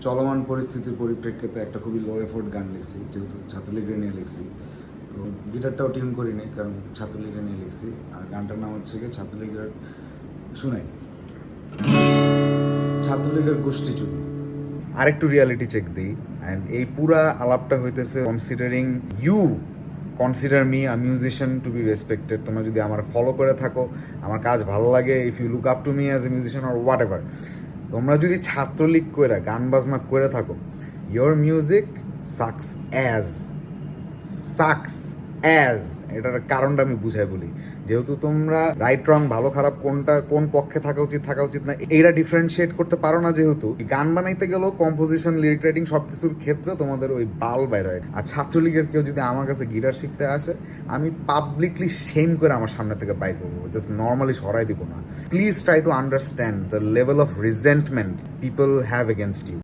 চলমান পরিস্থিতির পরিপ্রেক্ষিতে একটা খুবই লো এফোর্ট গান লিখছি, যেহেতু ছাত্রলীগের নিয়ে লিখছি। তো গিটারটাও টিউন করি নি, কারণ ছাত্রলীগের নিয়ে লিখছি। আর গানটার নাম হচ্ছে কি ছাত্রলীগের, শুনাই, ছাত্রলীগের গোষ্ঠী চুরি। আরেকটু রিয়ালিটি চেক দিই, অ্যান্ড এই পুরা আলাপটা হইতেছে considering you consider me a musician to be respected. তোমরা যদি আমার ফলো করে থাকো, আমার কাজ ভালো লাগে, if you look up to me as a musician or whatever, তোমরা যদি ছাত্রলীগ করে গান বাজনা করে থাকো, ইয়োর মিউজিক সাকস অ্যাজ এটার কারণটা আমি বুঝাই বলি। যেহেতু তোমরা রাইট রং, ভালো খারাপ, কোনটা কোন পক্ষে থাকা উচিত না, এইটা ডিফারেন্সিয়েট করতে পারো না, যেহেতু গান বানাইতে গেলেও কম্পোজিশন, লিরিক রাইটিং সব কিছুর ক্ষেত্রে তোমাদের ওই বাল বাইর হয়। আর ছাত্রলীগের কেউ যদি আমার কাছে গিটার শিখতে আসে, আমি পাবলিকলি শেম করে আমার সামনে থেকে বাইর করবো, জাস্ট নর্মালি সরাই দিব না। Please try to understand the level of resentment people have against you.